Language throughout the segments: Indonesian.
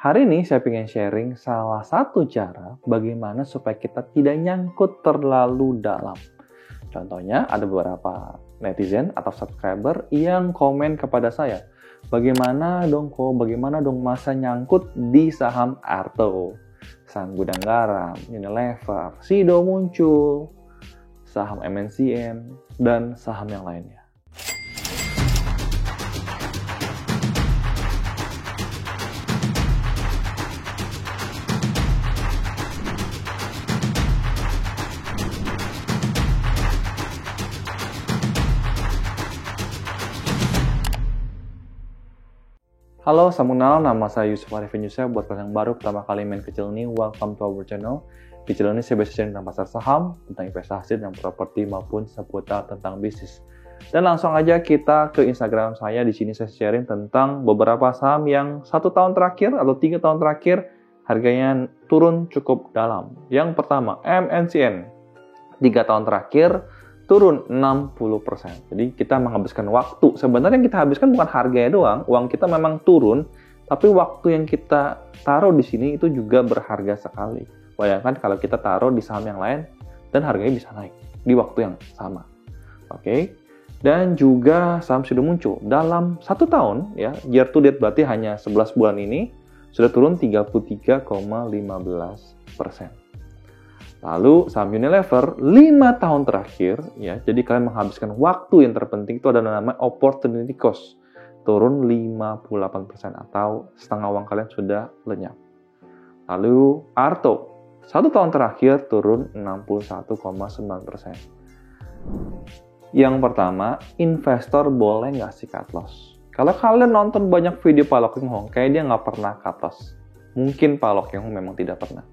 Hari ini saya ingin sharing salah satu cara bagaimana supaya kita tidak nyangkut terlalu dalam. Contohnya ada beberapa netizen atau subscriber yang komen kepada saya, bagaimana dong masa nyangkut di saham Arto, saham Gudang Garam, Unilever, Sido muncul, saham MNCN, dan saham yang lainnya. Halo, salam kenal, nama saya Yusuf Arifin Yusuf. Buat kalian yang baru pertama kali main kecil ini, welcome to our channel. Di channel ini saya biasa sharing tentang pasar saham, tentang investasi, dan properti, maupun seputar tentang bisnis. Dan langsung aja kita ke Instagram saya. Di sini saya sharing tentang beberapa saham yang 1 tahun terakhir atau 3 tahun terakhir harganya turun cukup dalam. Yang pertama, MNCN. 3 tahun terakhir turun 60%. Jadi kita menghabiskan waktu. Sebenarnya yang kita habiskan bukan harganya doang, uang kita memang turun, tapi waktu yang kita taruh di sini itu juga berharga sekali. Bayangkan kalau kita taruh di saham yang lain dan harganya bisa naik di waktu yang sama. Oke. Dan juga saham sudah muncul dalam 1 tahun ya, year to date berarti hanya 11 bulan ini sudah turun 33,15%. Lalu saham Unilever 5 tahun terakhir ya, jadi kalian menghabiskan waktu yang terpenting itu ada namanya opportunity cost. Turun 58% atau setengah uang kalian sudah lenyap. Lalu Arto 1 tahun terakhir turun 61,9%. Yang pertama, investor boleh nggak sih cut loss? Kalau kalian nonton banyak video Pak Lo Keng Hong, kayak dia nggak pernah cut loss. Mungkin Pak Lo Keng Hong memang tidak pernah.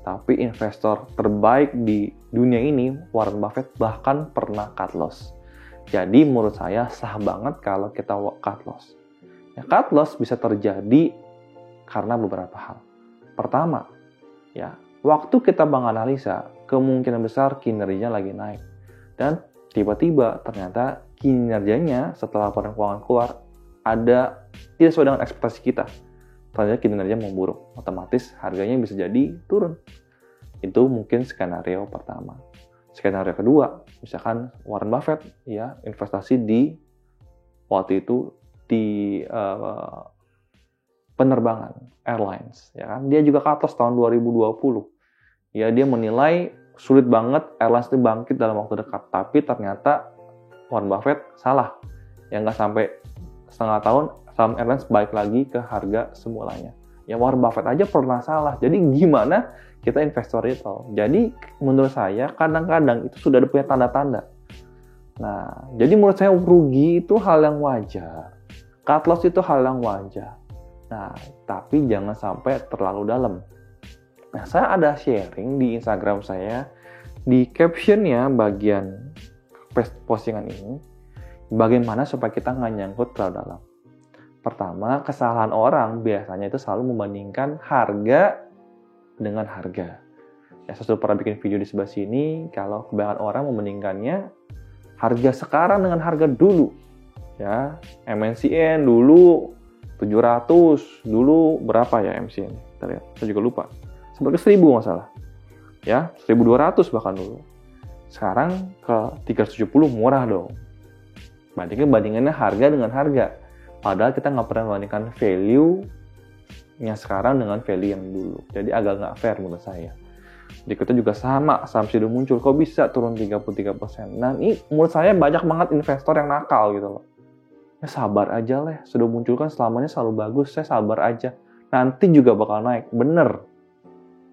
Tapi investor terbaik di dunia ini, Warren Buffett, bahkan pernah cut loss. Jadi menurut saya sah banget kalau kita cut loss. Ya, cut loss bisa terjadi karena beberapa hal. Pertama, ya, waktu kita menganalisa, kemungkinan besar kinerjanya lagi naik. Dan tiba-tiba ternyata kinerjanya setelah laporan keuangan keluar ada tidak sesuai dengan ekspektasi kita. Ternyata kinerja memburuk, otomatis harganya bisa jadi turun. Itu mungkin skenario pertama. Skenario kedua, misalkan Warren Buffett ya investasi di waktu itu di penerbangan airlines, ya kan? Dia juga cut loss tahun 2020. Ya, dia menilai sulit banget airlines itu bangkit dalam waktu dekat, tapi ternyata Warren Buffett salah. Ya, nggak sampai setengah tahun saham airlines balik lagi ke harga semulanya. Ya, Warren Buffett aja pernah salah. Jadi gimana kita investor itu? Jadi menurut saya kadang-kadang itu sudah ada punya tanda-tanda. Nah, jadi menurut saya rugi itu hal yang wajar. Cut loss itu hal yang wajar. Nah, tapi jangan sampai terlalu dalam. Nah, saya ada sharing di Instagram saya, di captionnya bagian postingan ini, bagaimana supaya kita nggak nyangkut terlalu dalam. Pertama, kesalahan orang biasanya itu selalu membandingkan harga dengan harga. Ya, saya sudah pernah bikin video di sebelah sini, kalau kebanyakan orang membandingkannya harga sekarang dengan harga dulu. Ya, MNCN dulu 700, dulu berapa ya MNCN? Kita lihat, saya juga lupa. Seperti 1000 nggak salah. Ya, 1200 bahkan dulu. Sekarang ke 370 murah dong. Bandingannya harga dengan harga. Padahal kita nggak pernah membandingkan value-nya sekarang dengan value yang dulu. Jadi agak nggak fair menurut saya. Berikutnya juga sama, saham sudah muncul. Kok bisa turun 33%? Nah, ini menurut saya banyak banget investor yang nakal gitu loh. Ya sabar aja lah, sudah muncul kan selamanya selalu bagus, saya sabar aja. Nanti juga bakal naik, bener.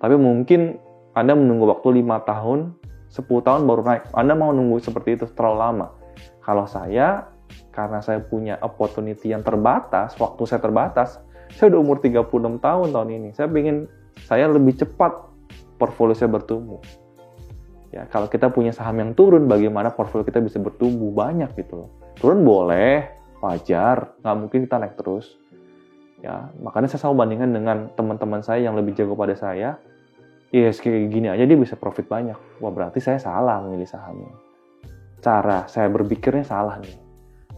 Tapi mungkin Anda menunggu waktu 5 tahun, 10 tahun baru naik. Anda mau nunggu seperti itu terlalu lama. Kalau saya, karena saya punya opportunity yang terbatas, waktu saya terbatas, saya udah umur 36 tahun ini. Saya lebih cepat portfolio saya bertumbuh. Ya, kalau kita punya saham yang turun, bagaimana portfolio kita bisa bertumbuh banyak gitu loh. Turun boleh, wajar, nggak mungkin kita naik terus. Ya, makanya saya selalu bandingkan dengan teman-teman saya yang lebih jago pada saya. Yes, kayak gini aja dia bisa profit banyak. Wah, berarti saya salah memilih sahamnya. Cara saya berpikirnya salah nih.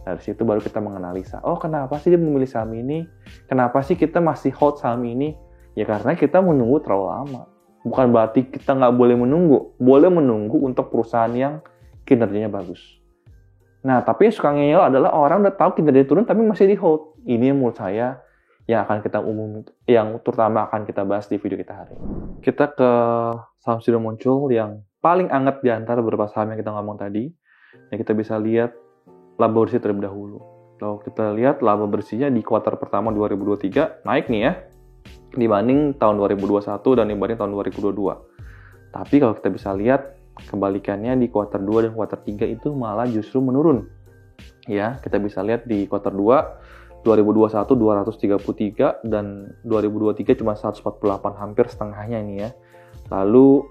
Dari situ baru kita menganalisa, oh kenapa sih dia memilih saham ini? Kenapa sih kita masih hold saham ini? Ya karena kita menunggu terlalu lama. Bukan berarti kita nggak boleh menunggu. Boleh menunggu untuk perusahaan yang kinerjanya bagus. Nah, tapi yang suka ngeyel adalah orang udah tahu kinerjanya turun tapi masih di hold. Ini yang menurut saya yang terutama akan kita bahas di video kita hari ini. Kita ke saham sudah muncul yang paling hangat di antara beberapa saham yang kita ngomong tadi. Yang kita bisa lihat laba bersih terlebih dahulu. Kalau kita lihat laba bersihnya di kuartal pertama 2023 naik nih ya, dibanding tahun 2021 dan dibanding tahun 2022. Tapi kalau kita bisa lihat kebalikannya di kuartal 2 dan kuartal 3 itu malah justru menurun. Ya, kita bisa lihat di kuartal 2 2021 233 dan 2023 cuma 148, hampir setengahnya ini ya. Lalu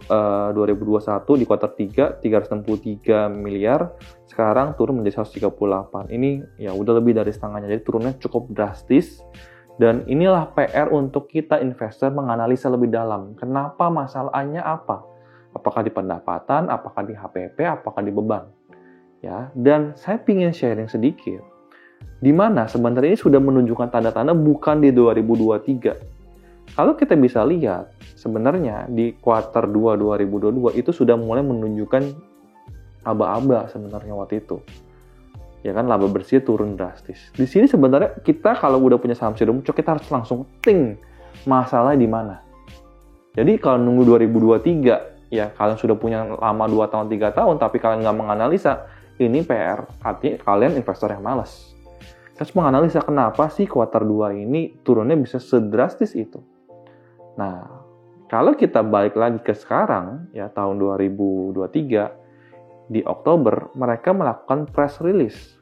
2021 di kuartal 3 363 miliar, sekarang turun menjadi 138. Ini ya udah lebih dari setengahnya, jadi turunnya cukup drastis. Dan inilah PR untuk kita investor menganalisa lebih dalam. Kenapa, masalahnya apa? Apakah di pendapatan, apakah di HPP, apakah di beban? Ya, dan saya ingin sharing sedikit. Di mana sebenarnya ini sudah menunjukkan tanda-tanda bukan di 2023. Kalau kita bisa lihat, sebenarnya di kuartal 2 2022 itu sudah mulai menunjukkan aba-aba sebenarnya waktu itu. Ya kan, laba bersih turun drastis. Di sini sebenarnya kita kalau udah punya saham sudah muncul, kita harus langsung ting masalah di mana. Jadi kalau nunggu 2023, ya kalian sudah punya lama 2 tahun 3 tahun tapi kalian nggak menganalisa, ini PR. Artinya kalian investor yang malas. Kita harus menganalisa kenapa sih kuartal 2 ini turunnya bisa sedrastis itu. Nah, kalau kita balik lagi ke sekarang ya tahun 2023, di Oktober mereka melakukan press release.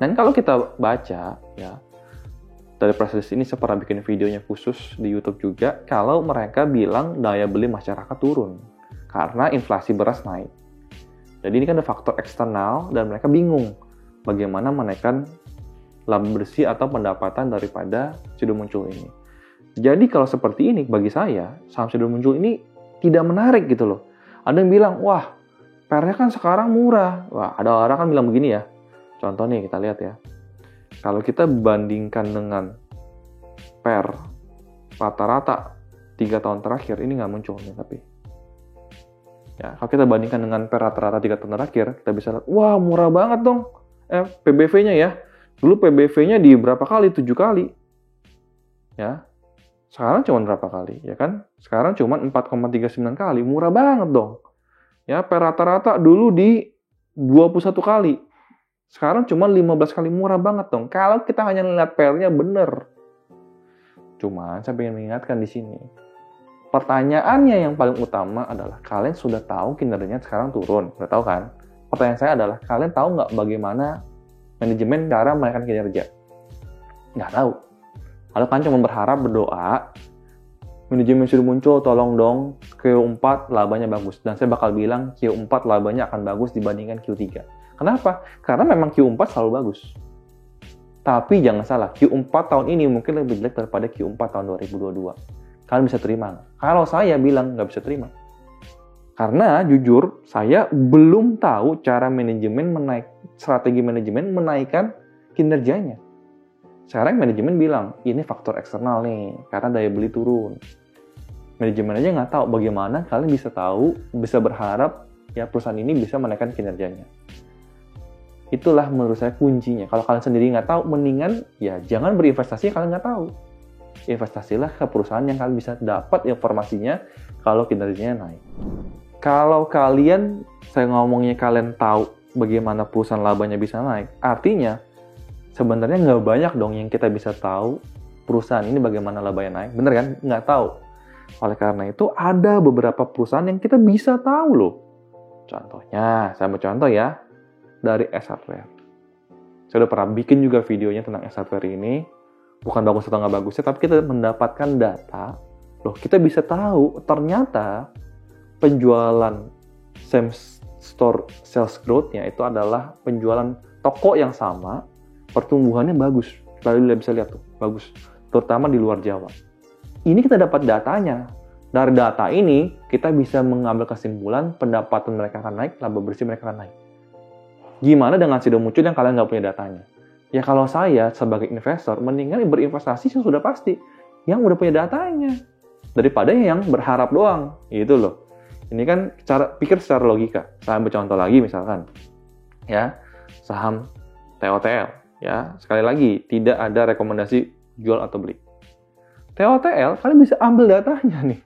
Dan kalau kita baca ya dari press release ini, saya pernah bikin videonya khusus di YouTube juga, kalau mereka bilang daya beli masyarakat turun karena inflasi beras naik. Jadi ini kan ada faktor eksternal dan mereka bingung bagaimana menaikkan laba bersih atau pendapatan daripada sudah muncul ini. Jadi kalau seperti ini bagi saya saham sudah muncul ini tidak menarik gitu loh. Ada yang bilang, wah PR-nya kan sekarang murah. Wah, ada orang kan bilang begini ya. Contoh nih, kita lihat ya. Kalau kita bandingkan dengan PR rata-rata 3 tahun terakhir, ini nggak muncul nih tapi. Ya, kalau kita bandingkan dengan PR rata-rata 3 tahun terakhir, kita bisa lihat, wah murah banget dong. PBV-nya ya. Dulu PBV-nya di berapa kali? 7 kali. Ya. Sekarang cuma berapa kali? Ya kan? Sekarang cuma 4,39 kali. Murah banget dong. Ya, PR rata-rata dulu di 21 kali. Sekarang cuma 15 kali, murah banget dong. Kalau kita hanya lihat PR-nya bener. Cuma saya ingin mengingatkan di sini. Pertanyaannya yang paling utama adalah kalian sudah tahu kinerjanya sekarang turun. Udah tahu kan? Pertanyaan saya adalah kalian tahu nggak bagaimana manajemen cara menaikkan kinerja? Nggak tahu. Kalau kalian cuma berharap, berdoa, manajemen sudah muncul, tolong dong Q4 labanya bagus. Dan saya bakal bilang Q4 labanya akan bagus dibandingkan Q3. Kenapa? Karena memang Q4 selalu bagus. Tapi jangan salah, Q4 tahun ini mungkin lebih jelek daripada Q4 tahun 2022. Kalian bisa terima nggak? Kalau saya bilang nggak bisa terima. Karena jujur, saya belum tahu cara strategi manajemen menaikkan kinerjanya. Sekarang manajemen bilang, ini faktor eksternal nih, karena daya beli turun. Manajemen aja nggak tahu bagaimana kalian bisa tahu, bisa berharap ya perusahaan ini bisa menaikkan kinerjanya. Itulah menurut saya kuncinya. Kalau kalian sendiri nggak tahu, mendingan ya jangan berinvestasi kalau nggak tahu. Investasilah ke perusahaan yang kalian bisa dapat informasinya kalau kinerjanya naik. Kalau saya ngomongnya kalian tahu bagaimana perusahaan labanya bisa naik, artinya sebenarnya nggak banyak dong yang kita bisa tahu perusahaan ini bagaimana labanya naik. Bener kan? Nggak tahu. Oleh karena itu, ada beberapa perusahaan yang kita bisa tahu loh. Contohnya, saya mau contoh ya, dari S Hardware. Saya udah pernah bikin juga videonya tentang S Hardware ini. Bukan bagus atau nggak bagusnya, tapi kita mendapatkan data. Loh, kita bisa tahu ternyata penjualan same store sales growth-nya itu adalah penjualan toko yang sama, pertumbuhannya bagus. Lalu bisa lihat tuh, bagus. Terutama di luar Jawa. Ini kita dapat datanya. Dari data ini, kita bisa mengambil kesimpulan pendapatan mereka akan naik, laba bersih mereka akan naik. Gimana dengan sudah muncul yang kalian nggak punya datanya? Ya kalau saya sebagai investor, mendingan berinvestasi yang sudah pasti. Yang udah punya datanya. daripada yang berharap doang, gitu loh. Ini kan pikir secara logika. Saya ambil contoh lagi misalkan, ya, saham TOTL, ya, sekali lagi tidak ada rekomendasi jual atau beli. TOTL, kalian bisa ambil datanya nih.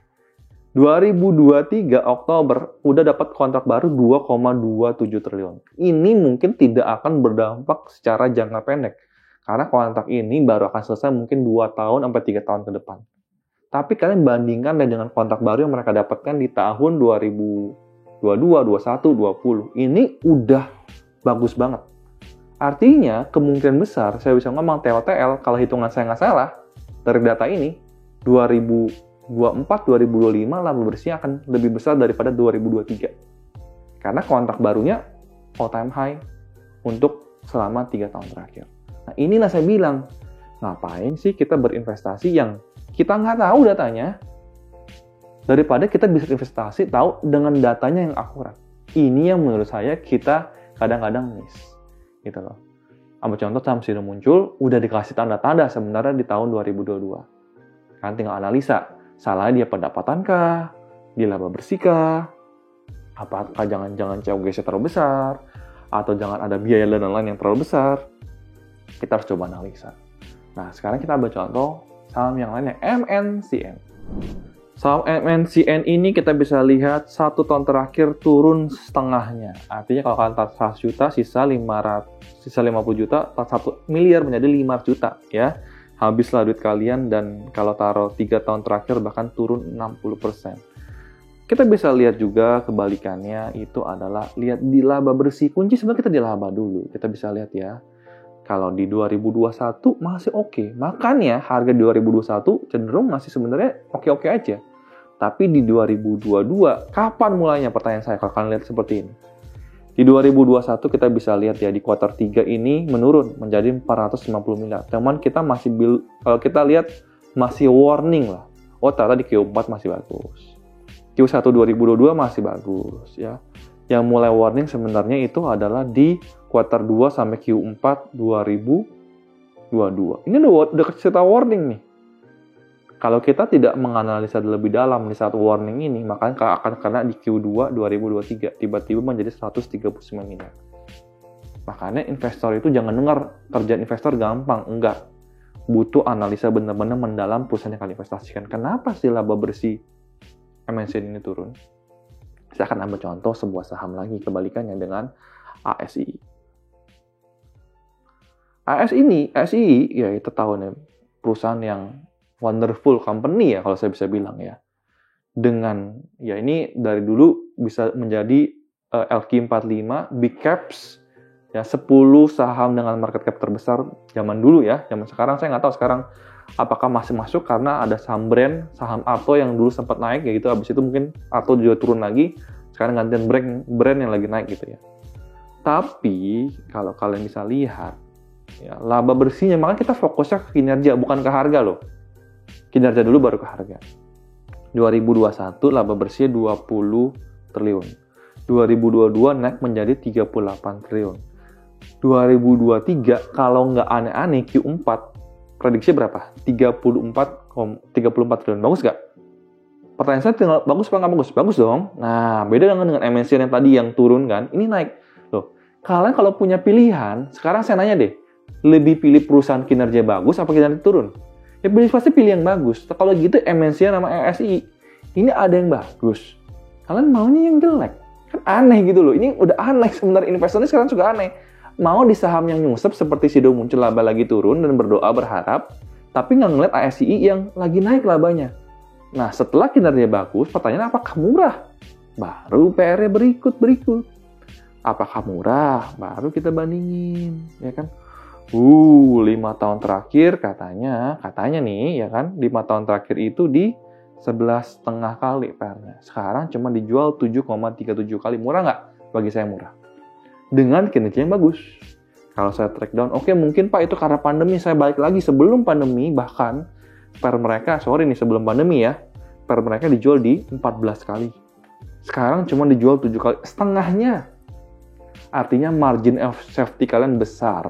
2023 Oktober udah dapat kontrak baru 2,27 triliun. Ini mungkin tidak akan berdampak secara jangka pendek. Karena kontrak ini baru akan selesai mungkin 2 tahun sampai 3 tahun ke depan. Tapi kalian bandingkan dengan kontrak baru yang mereka dapatkan di tahun 2022, 21, 20. Ini udah bagus banget. Artinya kemungkinan besar saya bisa ngomong TOTL kalau hitungan saya nggak salah dari data ini 2024-2025 laba bersihnya akan lebih besar daripada 2023. Karena kontrak barunya all time high untuk selama 3 tahun terakhir. Nah inilah saya bilang, ngapain sih kita berinvestasi yang kita nggak tahu datanya, daripada kita bisa investasi tahu dengan datanya yang akurat. Ini yang menurut saya kita kadang-kadang miss. Gitu loh. Ambil contoh saham Sido Muncul, udah dikasih tanda-tanda sebenarnya di tahun 2022. Kan tinggal analisa. Salahnya dia pendapatankah? Dia laba bersihkah? Apakah jangan-jangan COGS terlalu besar? Atau jangan ada biaya dan lain-lain yang terlalu besar? Kita harus coba analisa. Nah, sekarang kita ambil contoh saham yang lainnya, MNCN. Saham MNCN ini kita bisa lihat 1 tahun terakhir turun setengahnya. Artinya kalau kalian taruh 100 juta, sisa 50 juta, 1 miliar menjadi 500 juta. Ya. Habislah duit kalian dan kalau taruh 3 tahun terakhir bahkan turun 60%. Kita bisa lihat juga kebalikannya itu adalah lihat di laba bersih. Kunci sebenarnya kita di laba dulu. Kita bisa lihat ya. Kalau di 2021 masih oke. Makanya harga 2021 cenderung masih sebenarnya oke-oke aja. Tapi di 2022, kapan mulainya pertanyaan saya kalau kalian lihat seperti ini? Di 2021 kita bisa lihat ya di kuartal 3 ini menurun menjadi 450 miliar. Teman kita masih kalau kita lihat masih warning lah. Oh ternyata di Q4 masih bagus. Q1 2022 masih bagus ya. Yang mulai warning sebenarnya itu adalah di kuartal 2 sampai Q4 2022. Ini udah cerita warning nih. Kalau kita tidak menganalisa lebih dalam di saat warning ini, maka akan kena di Q2 2023. Tiba-tiba menjadi 139 miliar. Makanya investor itu jangan dengar kerjaan investor gampang. Enggak. Butuh analisa benar-benar mendalam perusahaan yang kalian investasikan. Kenapa sih laba bersih MNCN ini turun? Saya akan ambil contoh sebuah saham lagi kebalikannya dengan ASI. ASI ya kita tahu nih perusahaan yang wonderful company ya kalau saya bisa bilang ya. Dengan ya ini dari dulu bisa menjadi LQ45 big caps ya 10 saham dengan market cap terbesar zaman dulu ya. Zaman sekarang saya nggak tahu sekarang apakah masih masuk karena ada saham brand, saham Arto yang dulu sempat naik ya gitu. Habis itu mungkin Arto juga turun lagi. Sekarang gantian brand yang lagi naik gitu ya. Tapi kalau kalian bisa lihat ya laba bersihnya, makanya kita fokusnya ke kinerja bukan ke harga loh. Kinerja dulu baru ke harga. 2021 laba bersihnya 20 triliun. 2022 naik menjadi 38 triliun. 2023 kalau nggak aneh-aneh Q4 prediksi berapa? 34 triliun. Bagus nggak? Pertanyaan saya tinggal bagus apa nggak bagus? Bagus dong. Nah, beda dengan MNCN yang tadi yang turun kan. Ini naik. Loh, kalian kalau punya pilihan, sekarang saya nanya deh, lebih pilih perusahaan kinerja bagus apa kinerja turun? Ya pasti pilih yang bagus. Kalau gitu MNCN sama ASI ini ada yang bagus. Kalian maunya yang jelek. Kan aneh gitu loh. Ini udah aneh sebenarnya, investornya sekarang juga aneh. Mau di saham yang nyungsep seperti Sido Muncul laba lagi turun dan berdoa berharap, tapi nggak ngeliat ASI yang lagi naik labanya. Nah setelah kinerja bagus, pertanyaan apakah murah? Baru PR-nya berikut. Apakah murah? Baru kita bandingin, ya kan? 5 tahun terakhir katanya nih ya kan 5 tahun terakhir itu di 11,5 kali PR-nya. Sekarang cuma dijual 7,37 kali. Murah nggak? Bagi saya murah. Dengan kinerja yang bagus. Kalau saya track down, oke mungkin Pak itu karena pandemi. Saya balik lagi sebelum pandemi bahkan PR mereka, sebelum pandemi ya, PR mereka dijual di 14 kali. Sekarang cuma dijual 7 kali. Setengahnya. Artinya margin of safety kalian besar.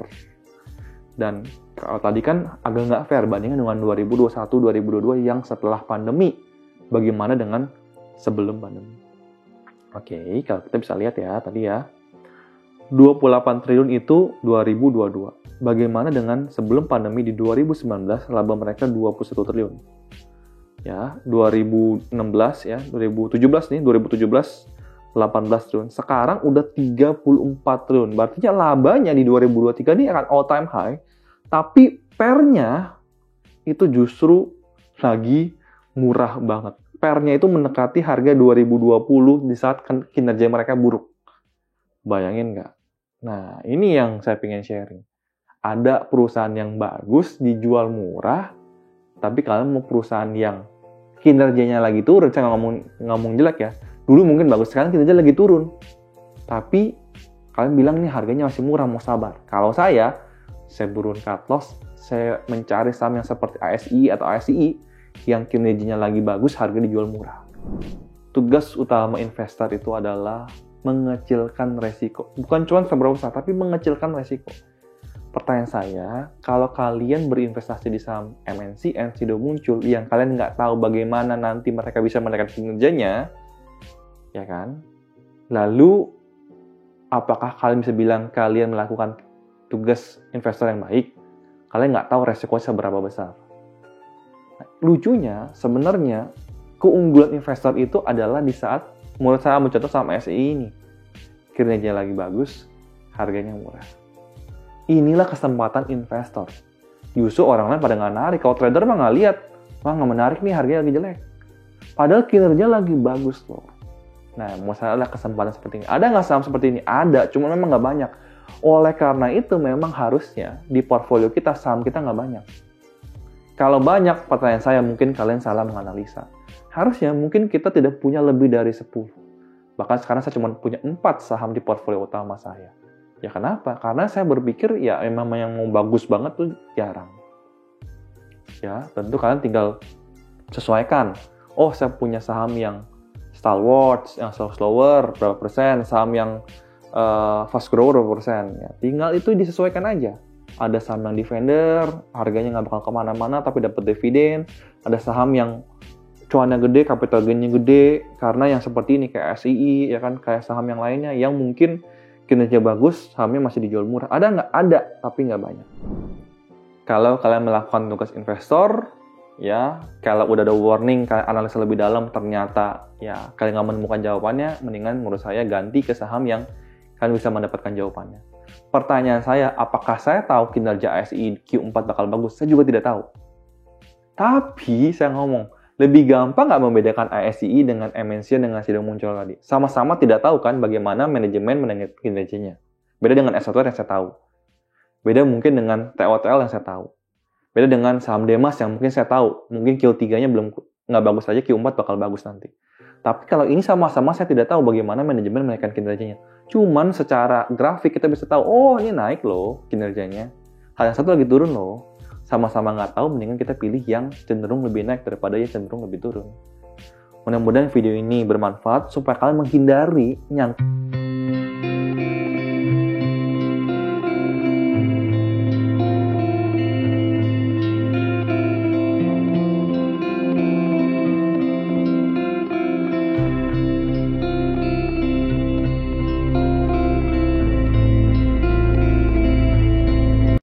Dan kalau tadi kan agak nggak fair bandingkan dengan 2021-2022 yang setelah pandemi. bagaimana dengan sebelum pandemi. Oke, kalau kita bisa lihat ya tadi ya, 28 triliun itu 2022. Bagaimana dengan sebelum pandemi di 2019 laba mereka 21 triliun. Ya, 2016 ya, 2017 nih, 2017 18 triliun. Sekarang udah 34 triliun. Berarti labanya di 2023 ini akan all time high, tapi pernya itu justru lagi murah banget. Pernya itu mendekati harga 2020 di saat kinerja mereka buruk. Bayangin nggak? Nah, ini yang saya pengen sharing. Ada perusahaan yang bagus, dijual murah, tapi kalian mau perusahaan yang kinerjanya lagi turun, saya ngomong jelek ya, dulu mungkin bagus, sekarang kinerja lagi turun. Tapi kalian bilang nih harganya masih murah, mau sabar. Kalau saya turun cut loss, saya mencari saham yang seperti ASI atau ASI yang kinerjanya lagi bagus, harga dijual murah. Tugas utama investor itu adalah mengecilkan resiko. Bukan cuma seberapa besar, tapi mengecilkan resiko. Pertanyaan saya, kalau kalian berinvestasi di saham MNC yang sudah muncul, yang kalian nggak tahu bagaimana nanti mereka bisa menaikkan kinerjanya, ya kan? Lalu, apakah kalian bisa bilang kalian melakukan tugas investor yang baik? Kalian nggak tahu resikonya seberapa besar. Nah, lucunya, sebenarnya keunggulan investor itu adalah di saat, menurut saya mencontoh saham SI ini, kinerjanya lagi bagus, harganya murah. Inilah kesempatan investor. Justru orang lain pada nggak narik. Kalau trader mah nggak lihat, wah nggak menarik nih, harganya lagi jelek. Padahal kinerja lagi bagus loh. Nah, masalah kesempatan seperti ini. Ada nggak saham seperti ini? Ada, cuma memang nggak banyak. Oleh karena itu, memang harusnya di portfolio kita, saham kita nggak banyak. Kalau banyak, pertanyaan saya mungkin kalian salah menganalisa. Harusnya mungkin kita tidak punya lebih dari 10. Bahkan sekarang saya cuma punya 4 saham di portfolio utama saya. Ya kenapa? Karena saya berpikir ya memang yang mau bagus banget tuh jarang. Ya, tentu kalian tinggal sesuaikan. Oh, saya punya saham yang stalwart, yang slower, berapa persen, saham yang fast grower, berapa persen. Ya, tinggal itu disesuaikan aja. Ada saham yang defender, harganya nggak bakal kemana-mana, tapi dapat dividen. Ada saham yang cuannya gede, capital gain-nya gede, karena yang seperti ini, kayak SII, ya kan, kayak saham yang lainnya, yang mungkin kinerja bagus, sahamnya masih dijual murah. Ada nggak? Ada, tapi nggak banyak. Kalau kalian melakukan tugas investor, ya, kalau udah ada warning, kalian analisa lebih dalam, ternyata ya kalian nggak menemukan jawabannya, mendingan menurut saya ganti ke saham yang kalian bisa mendapatkan jawabannya. Pertanyaan saya, apakah saya tahu kinerja ASI Q4 bakal bagus? Saya juga tidak tahu. Tapi saya ngomong, lebih gampang nggak membedakan ASI dengan MNC dengan sudah muncul tadi? Sama-sama tidak tahu kan bagaimana manajemen menangani kinerjanya. Beda dengan S1 yang saya tahu. Beda mungkin dengan TOTL yang saya tahu. Beda dengan saham Demas yang mungkin saya tahu. Mungkin Q3-nya belum nggak bagus aja, Q4 bakal bagus nanti. Tapi kalau ini sama-sama saya tidak tahu bagaimana manajemen menaikkan kinerjanya. Cuman secara grafik kita bisa tahu, oh ini naik loh kinerjanya. Hal yang satu lagi turun loh. Sama-sama nggak tahu, mendingan kita pilih yang cenderung lebih naik daripada yang cenderung lebih turun. Mudah-mudahan video ini bermanfaat supaya kalian menghindari